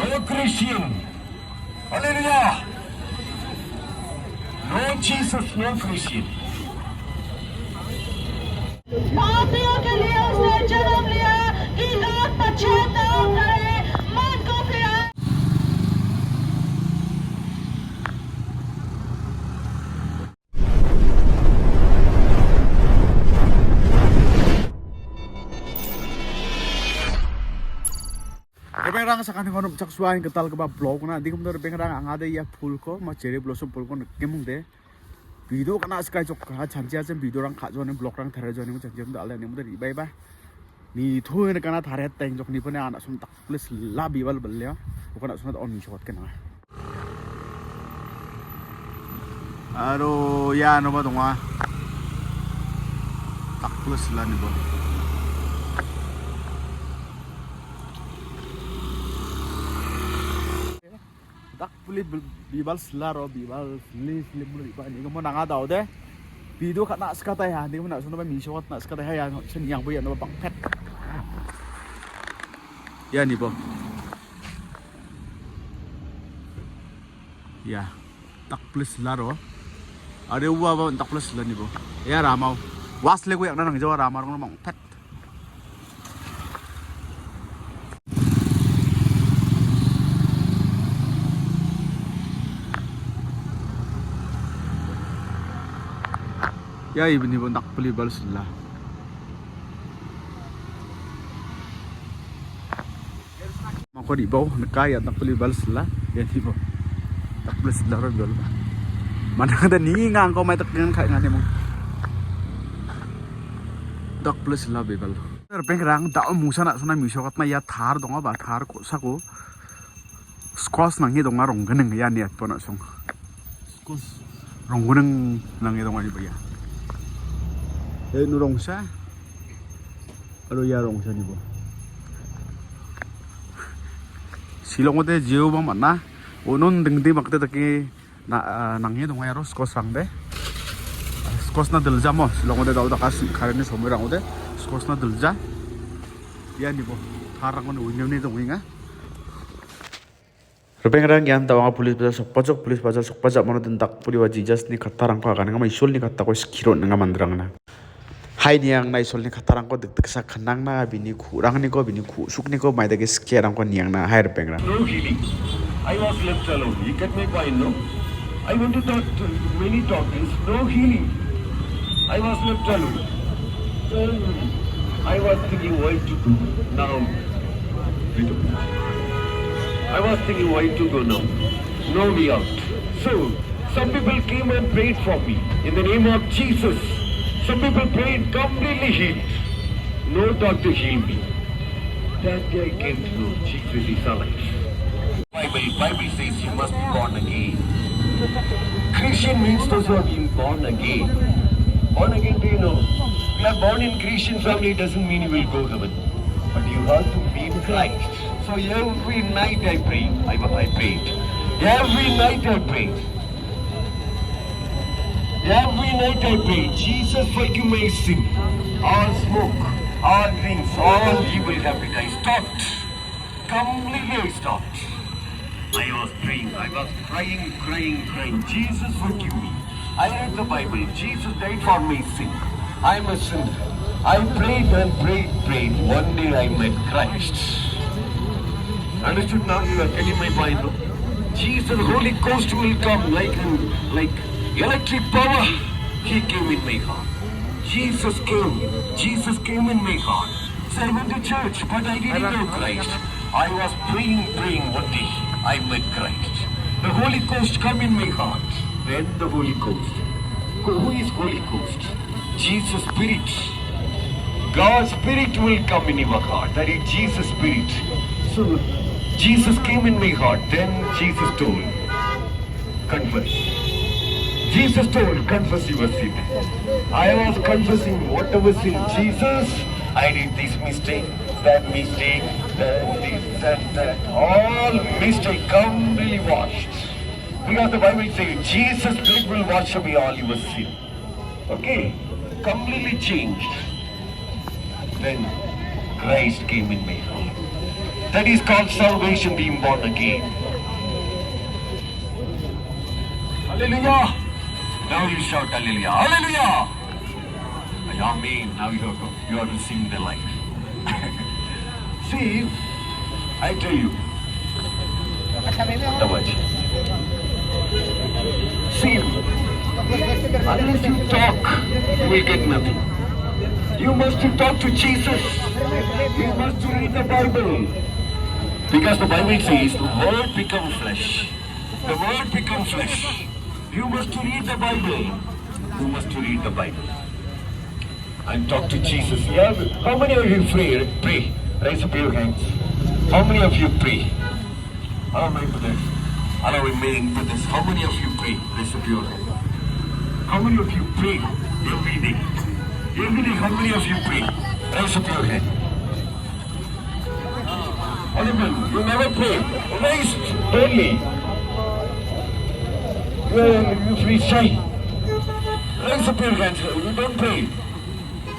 No Christian. Hallelujah. No Jesus, no Christian. पापियों के लिए उसने जन्म लिया कि लोग पश्चाताप करें, मन को फिराएं। Pengrang sa kanang kono cak suain ketal ke ba blog na di kumdor pengrang ang ada ya full ko ma cherry blossom full ko kemung de video kana sky jok ka chanchi asen video rang kha jone blog rang thare jone chanchi am dal ne mudar ibai ba ni thu ne kana thare teng jok ni pone ana sum tak plus la biwal balya ko kana sunat on shot kana aro ya no ba dongwa tak plus la ni bo tak puli bibal selaro bibal sli mulai ba ni mo nanga daw de video ka na skata ya ni mo na suno ba mi shot na skata ya sen yang bo ya no bang pet ya ni bo ya tak plus selaro are uwa ba tak plus la ni bo ya ramau was le ko yang nang jawa ramar no bang pet ya ibu ni pun tak beli balas lah. Mako di bawah nekaya tak beli balas lah. Ya ni pun tak beli lah orang jual. Mana ada ni ngang kau mai tak dengan kai ngan emang. Tak beli lah bebal. Pengrang tak musa nak sana misokat na ya thar donga ba thar ko sako. Squash nang ni donga ronggeneng ya niat pun nak song. Squash ronggeneng nang ni donga ni ba ya. Nurong sa alo yarong sa ni bo silong ote jeu bang mana onon dengdi makte taki na nangye dong yaro skos rang de skos na delja mo silong ote daw dakas karene somoi rang ote skos na delja ya ni bo harang on unyam ni dong inga Pengrang yan tawang pulis bazar sok pajak mana tentak puli wa jijas ni katarang ko akan ngama isul ni katako skiro nga mandrang na hai niang na isul ni katarang ko dek sa kanang na bini kurang ni ko bini ku suk ni ko mai dek skierang ko niang na hai pengrang No healing. I was left alone. You get my point, no? I went to talk to many doctors. No healing. I was left alone. I was thinking why to do now. I was thinking why to go now. No way out. So, some people came and prayed for me in the name of Jesus. Some people prayed, completely healed. No doctor healed me. That day I came to know Jesus is alive. Bible says you must be born again. Christian means those who have been born again. Born again, do you know? You are born in Christian family doesn't mean you will go to heaven. But you have to be in Christ. So every night I pray. I prayed. Every night I prayed. Every night I pray. Jesus forgive my sin. All smoke, all drinks, all evil habit I stopped. Completely I stopped. I was praying. I was crying. Jesus forgive me. I read the Bible. Jesus died for my sin. I am a sinner. I prayed and prayed. One day I met Christ. Understood now? You are telling my point. No? Jesus, Holy Ghost will come like electric power. He came in my heart. Jesus came in my heart. So I went to church, but I didn't know Christ. I was praying one day. I met Christ. The Holy Ghost come in my heart. Then the Holy Ghost. Who is Holy Ghost? Jesus Spirit. God's Spirit will come in your heart. That is Jesus Spirit. So Jesus came in my heart. Then Jesus told, confess. Jesus told, confess your sin. I was confessing whatever sin. Jesus, I did this mistake, that mistake, this and that. All mistake completely washed. Because the Bible says, Jesus' blood will wash away all your sin. Okay? Completely changed. Then Christ came in my heart. That is called salvation, being born again. Hallelujah. Now you shout hallelujah. Hallelujah. Amen. Now you are receiving the life. See, I tell you. How much? See, unless you talk, you will get nothing. You must talk to Jesus. You must read the Bible. Because the Bible says the word become flesh. The word become flesh. You must read the Bible. You must read the Bible. And talk to Jesus. Yeah, how many of you pray? Raise up your hands. How many of you pray? Hello, my brothers. Hello, remaining brothers. How many of you pray? Raise up your hands. How many of you pray every day? Every day, how many of you pray? Raise up your hand. Husband, you never pray. Raise boldly. You feel shy. Raise up your hands. You don't pray.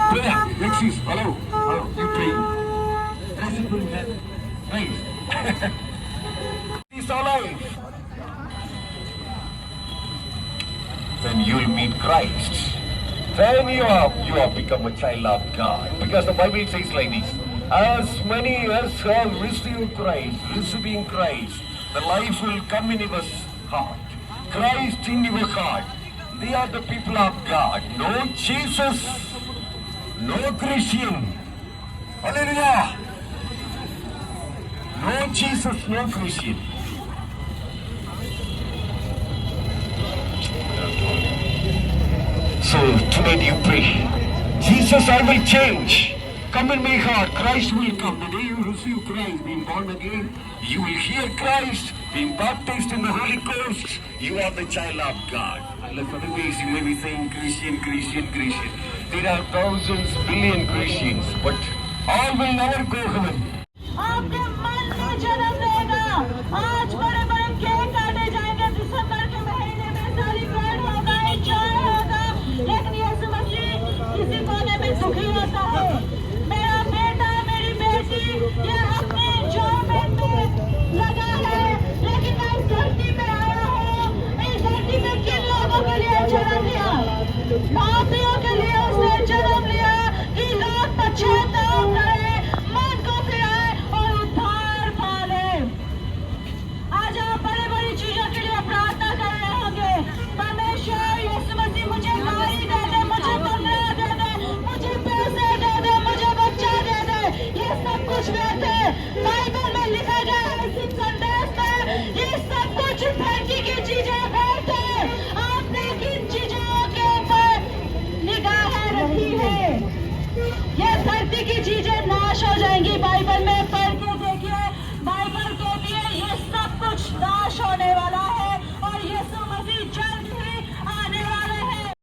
Pray. Next is, hello. Hello. You pray. Raise up your hand. Raise. It's alive. Then you'll meet Christ. Then you have become a child of God. Because the Bible says like this. As many as have received Christ, receiving Christ, the life will come in your heart. Christ in your heart. They are the people of God. No Jesus, no Christian. Hallelujah. No Jesus, no Christian. So tonight you pray, Jesus, I will change. Come in my heart. Christ will come. The day you receive Christ, being born again, you will hear Christ, being baptized in the Holy Ghost. You are the child of God. Unless otherwise you may be saying Christian, Christian, Christian. There are thousands, billion Christians, but all will never go heaven.